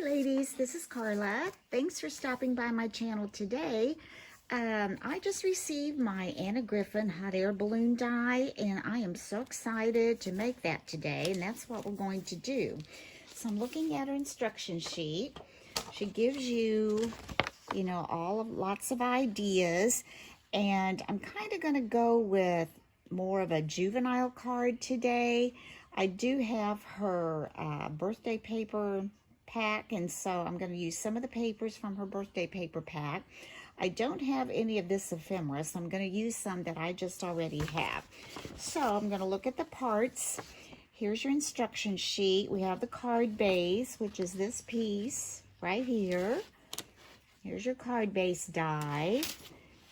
ladies, this is Carla. Thanks for stopping by my channel today. I just received my Anna Griffin hot air balloon die, and I am so excited to make that today, and that's what we're going to do. So I'm looking at her instruction sheet. She gives you, lots of ideas, and I'm kind of going to go with more of a juvenile card today. I do have her birthday paper pack, and so I'm going to use some of the papers from her birthday paper pack. I don't have any of this ephemera, so I'm going to use some that I just already have. So I'm going to look at the parts. Here's your instruction sheet. We have the card base, which is this piece right here. Here's your card base die.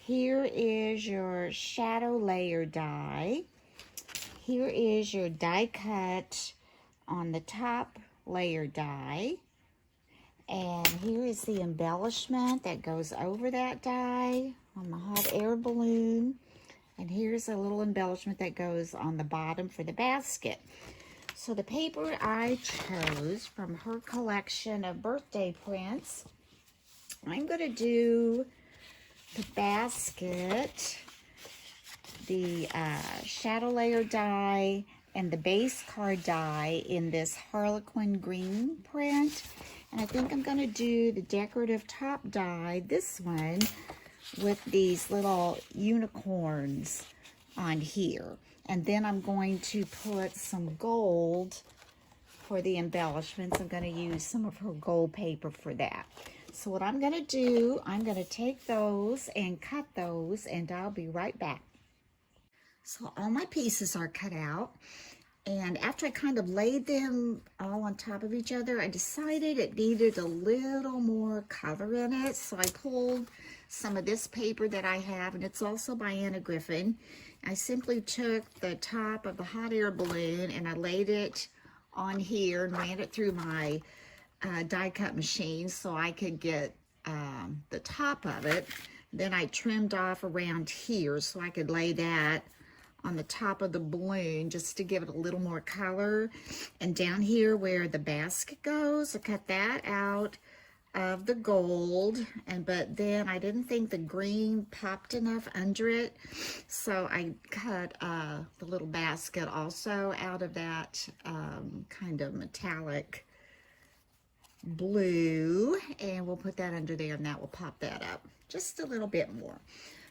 Here is your shadow layer die. Here is your die cut on the top layer die. And here is the embellishment that goes over that die on the hot air balloon. And here's a little embellishment that goes on the bottom for the basket. So the paper I chose from her collection of birthday prints, I'm going to do the basket, the shadow layer die, and the base card die in this Harlequin green print. And I think I'm going to do the decorative top die, this one, with these little unicorns on here. And then I'm going to put some gold for the embellishments. I'm going to use some of her gold paper for that. So what I'm going to do, I'm going to take those and cut those, and I'll be right back. So all my pieces are cut out. And after I kind of laid them all on top of each other, I decided it needed a little more color in it. So I pulled some of this paper that I have, and it's also by Anna Griffin. I simply took the top of the hot air balloon and I laid it on here and ran it through my die cut machine so I could get the top of it. Then I trimmed off around here so I could lay that on the top of the balloon just to give it a little more color. And down here where the basket goes, I cut that out of the gold, but then I didn't think the green popped enough under it, so I cut the little basket also out of that kind of metallic blue, and we'll put that under there, and that will pop that up just a little bit more.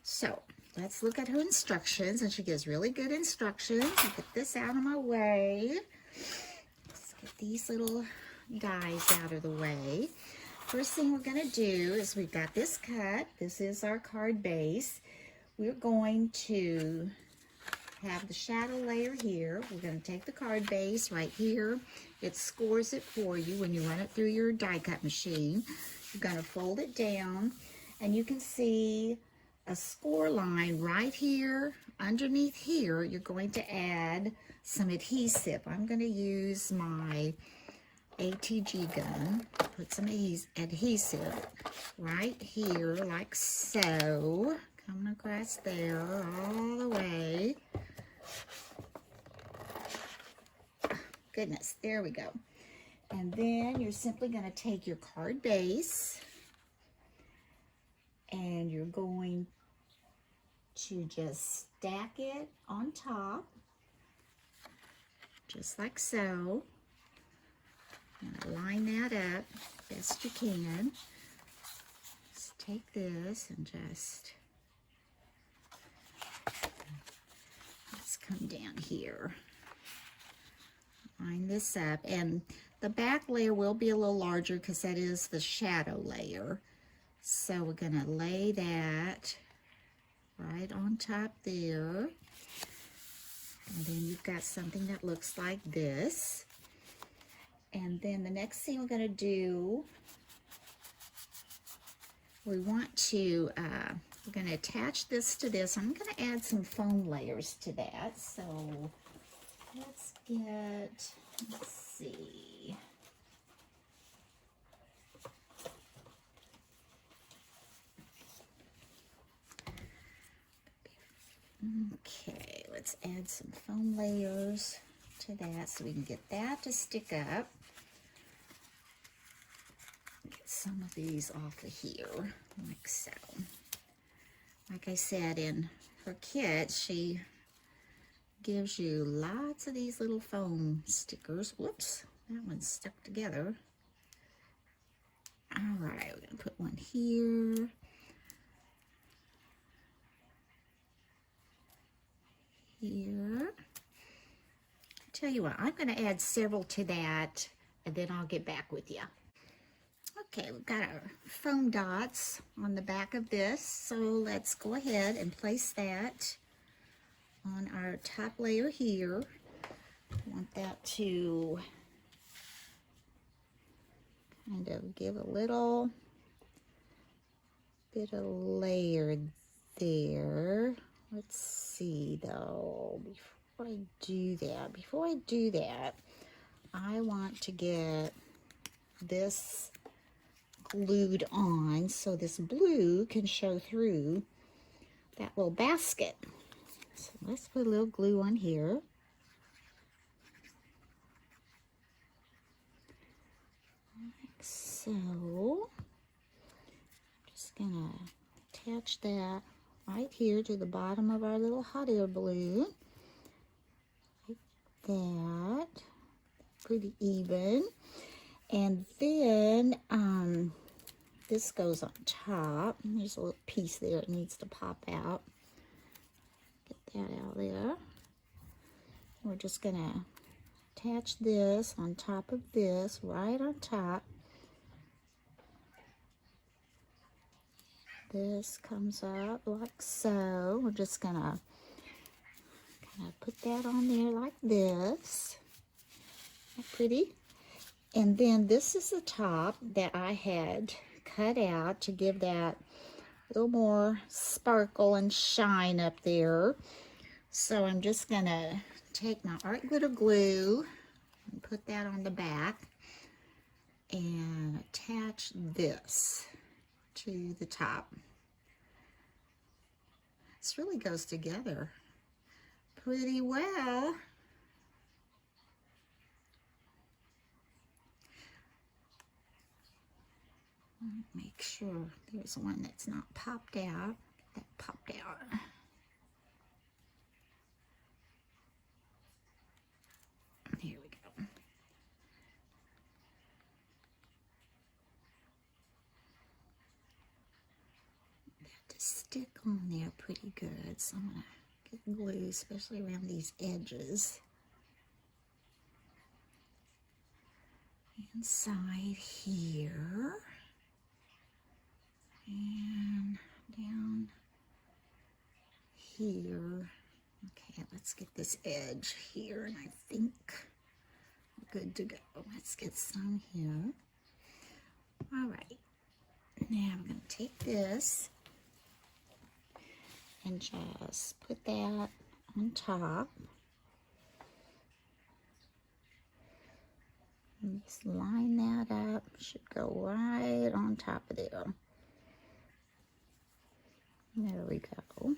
So let's look at her instructions, and she gives really good instructions. I'll get this out of my way. Let's get these little dies out of the way. First thing we're going to do is we've got this cut. This is our card base. We're going to have the shadow layer here. We're going to take the card base right here. It scores it for you when you run it through your die cut machine. You're going to fold it down, and you can see a score line right here. Underneath here, you're going to add some adhesive. I'm going to use my ATG gun, put some adhesive right here, like so, coming across there all the way. Goodness, there we go. And then you're simply going to take your card base, and you're going to just stack it on top, just like so. Line that up best you can. Just take this and let's come down here. Line this up, and the back layer will be a little larger because that is the shadow layer. So we're going to lay that right on top there. And then you've got something that looks like this. And then the next thing we're going to do, we're going to attach this to this. I'm going to add some foam layers to that. So let's see. Okay, let's add some foam layers to that so we can get that to stick up. Get some of these off of here, like so. Like I said, in her kit, she gives you lots of these little foam stickers. Whoops, that one's stuck together. All right, we're gonna put one here. Here. Tell you what, I'm gonna add several to that, and then I'll get back with you. Okay, we've got our foam dots on the back of this, so let's go ahead and place that on our top layer here. I want that to kind of give a little bit of layer there. Let's see though, before I do that, I want to get this glued on so this blue can show through that little basket. So let's put a little glue on here. Like so. I'm just gonna attach that right here to the bottom of our little hot air balloon. Like that. Pretty even. And then this goes on top. There's a little piece there that needs to pop out. Get that out there. We're just gonna attach this on top of this, right on top. This comes up like so. We're just gonna kind of put that on there like this. Isn't that pretty? And then this is the top that I had cut out to give that a little more sparkle and shine up there. So I'm just gonna take my art glitter glue and put that on the back and attach this to the top. This really goes together pretty well. Make sure there's one that's not popped out. That popped out. Here we go. That to stick on there pretty good. So I'm gonna get glue, especially around these edges. Inside here. And down here. Okay, let's get this edge here, and I think we're good to go. Let's get some here. All right, now I'm going to take this and just put that on top. And just line that up. Should go right on top of there. There we go.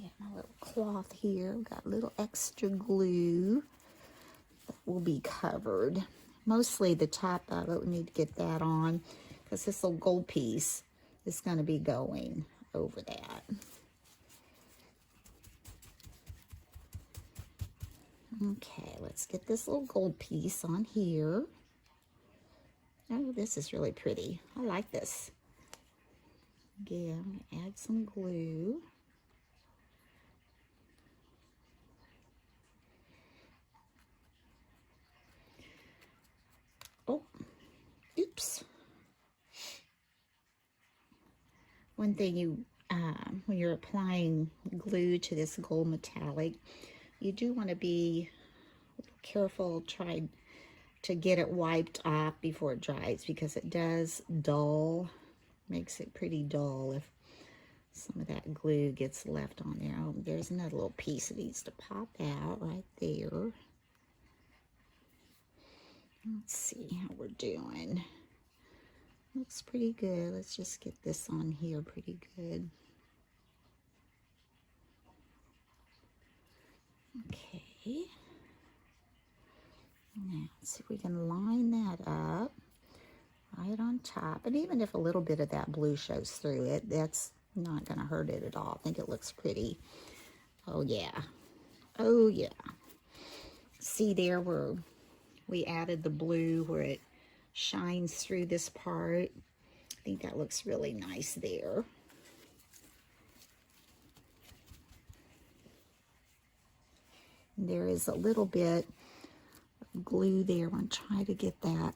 Get my little cloth here. Got a little extra glue that will be covered. Mostly the top of it, we need to get that on because this little gold piece is going to be going over that. Okay, let's get this little gold piece on here. Oh, this is really pretty. I like this. Again, add some glue. Oh, oops. One thing when you're applying glue to this gold metallic, you do want to be careful, try to get it wiped off before it dries because it does dull, makes it pretty dull if some of that glue gets left on there. Oh, there's another little piece that needs to pop out right there. Let's see how we're doing. Looks pretty good. Let's just get this on here pretty good. Okay. Now, let's see if we can line that up right on top. And even if a little bit of that blue shows through it, that's not going to hurt it at all. I think it looks pretty. Oh, yeah. Oh, yeah. See there where we added the blue where it shines through this part? I think that looks really nice there. And there is a little bit of glue there. I'm going to try to get that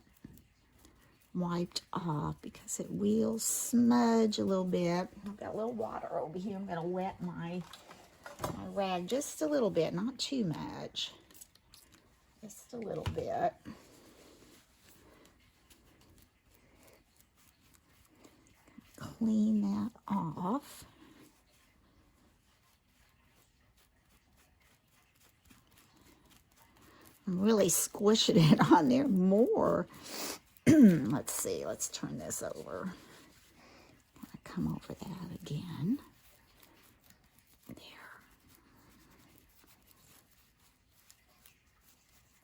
wiped off because it will smudge a little bit. I've got a little water over here. I'm going to wet my rag just a little bit, not too much. Just a little bit. Clean that off. I'm really squishing it on there more. Let's see, let's turn this over. Come over that again. There.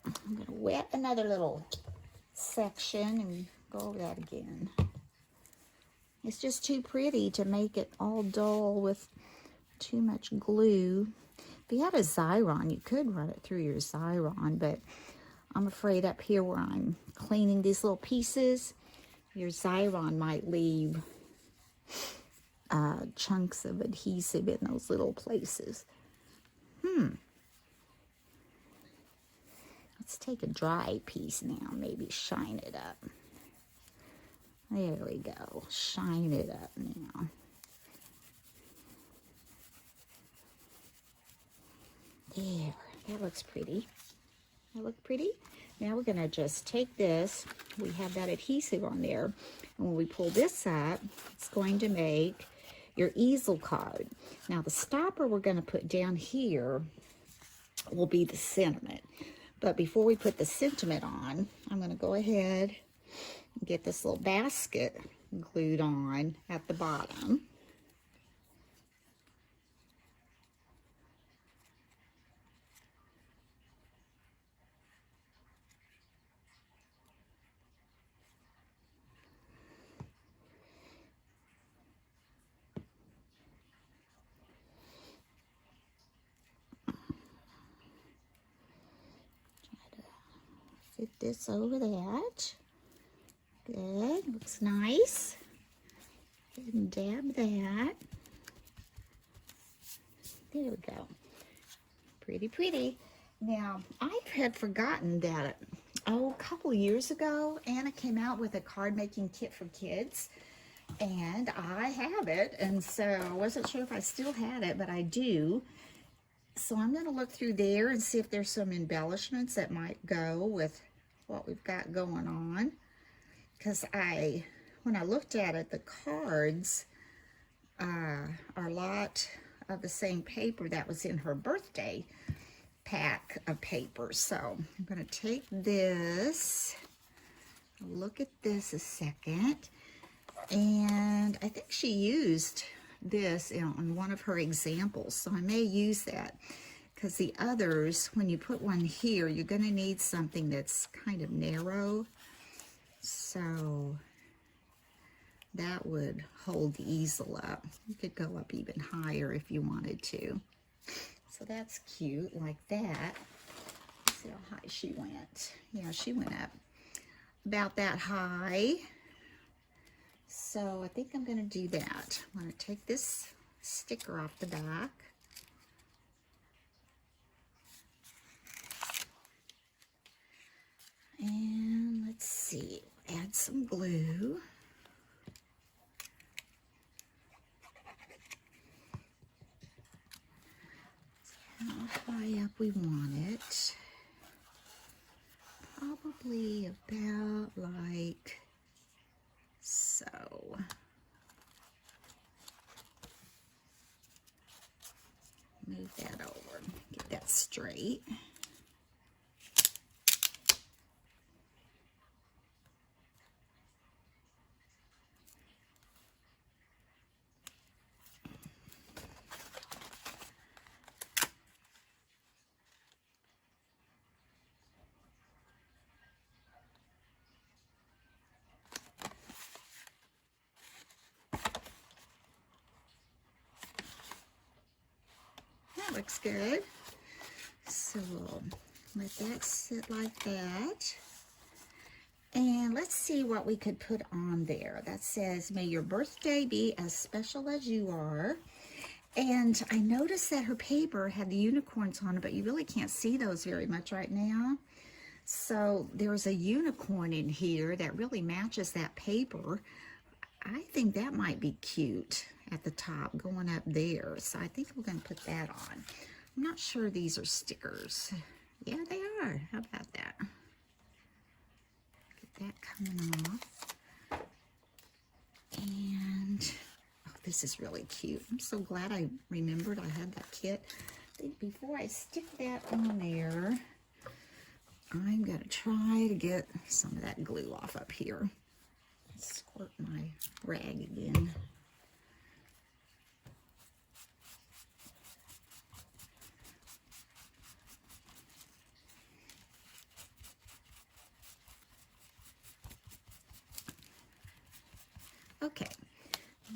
I'm going to wet another little section and go over that again. It's just too pretty to make it all dull with too much glue. If you had a Xyron, you could run it through your Xyron, but I'm afraid up here where I'm cleaning these little pieces, your Xyron might leave chunks of adhesive in those little places. Let's take a dry piece now, maybe shine it up. There we go. Shine it up now. There. That looks pretty. That look pretty? Now we're going to just take this. We have that adhesive on there. And when we pull this up, it's going to make your easel card. Now the stopper we're going to put down here will be the sentiment. But before we put the sentiment on, I'm going to go ahead and get this little basket glued on at the bottom. Fit this over that. Good, looks nice. Go ahead and dab that. There we go. Pretty, pretty. Now, I had forgotten that, a couple of years ago, Anna came out with a card making kit for kids. And I have it, and so I wasn't sure if I still had it, but I do. So I'm going to look through there and see if there's some embellishments that might go with what we've got going on. Because when I looked at it, the cards are a lot of the same paper that was in her birthday pack of paper. So I'm going to take this, look at this a second. And I think she used this on one of her examples, so I may use that, because the others, when you put one here, you're going to need something that's kind of narrow, so that would hold the easel up. You could go up even higher if you wanted to. So that's cute, like that. Let's see how high she went. Yeah, she went up about that high. So I think I'm going to do that. I'm going to take this sticker off the back. And let's see, add some glue. See how high up we want it. Probably about like so. Move that over, get that straight. looks good. So we'll let that sit like that. And let's see what we could put on there. That says, may your birthday be as special as you are. And I noticed that her paper had the unicorns on it, but you really can't see those very much right now. So there's a unicorn in here that really matches that paper. I think that might be cute at the top going up there. So I think we're going to put that on. I'm not sure these are stickers. Yeah, they are. How about that? Get that coming off. And oh, this is really cute. I'm so glad I remembered I had that kit. I think before I stick that on there, I'm going to try to get some of that glue off up here. Squirt my rag again. Okay,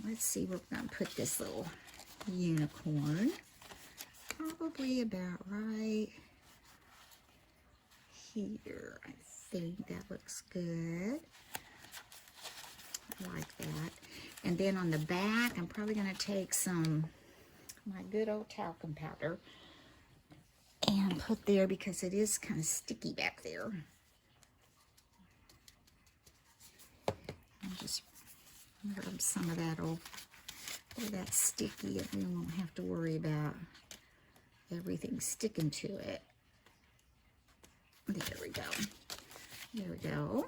let's see, we're going to put this little unicorn probably about right here. I think that looks good. I like that. And then on the back, I'm probably going to take some my good old talcum powder and put there because it is kind of sticky back there. I'll just rub some of that over that sticky, and we won't have to worry about everything sticking to it. There we go. There we go.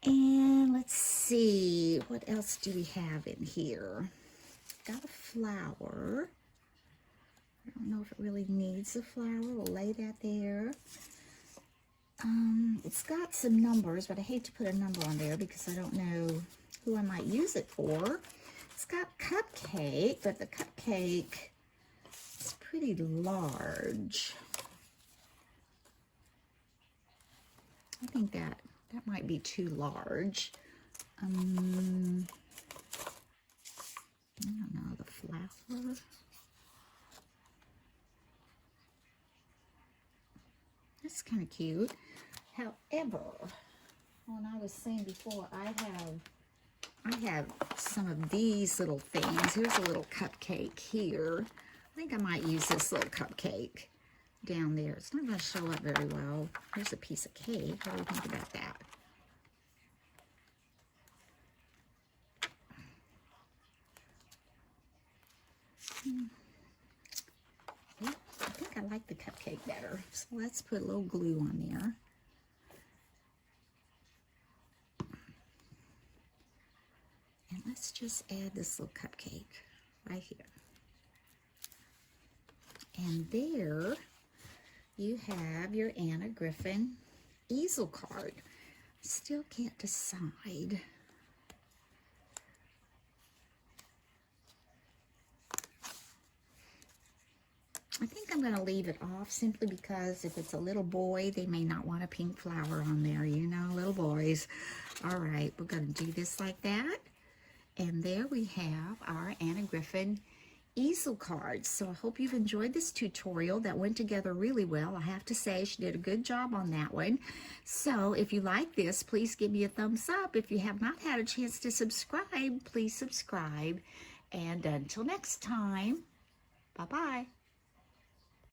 And let's see, what else do we have in here? Got a flower. I don't know if it really needs a flower. We'll lay that there. It's got some numbers, but I hate to put a number on there because I don't know who I might use it for. It's got cupcake, but the cupcake is pretty large. I think that might be too large. I don't know, the flower. That's kind of cute. However, when I was saying before, I have some of these little things. Here's a little cupcake here. I think I might use this little cupcake down there. It's not going to show up very well. Here's a piece of cake. What do you think about that? Yeah, I think I like the cupcake better. So let's put a little glue on there. And let's just add this little cupcake right here. And there you have your Anna Griffin easel card. Still can't decide. I think I'm going to leave it off simply because if it's a little boy, they may not want a pink flower on there. You know, little boys. All right, we're going to do this like that. And there we have our Anna Griffin easel cards. So I hope you've enjoyed this tutorial. That went together really well. I have to say she did a good job on that one. So if you like this, please give me a thumbs up. If you have not had a chance to subscribe, please subscribe. And until next time, bye-bye.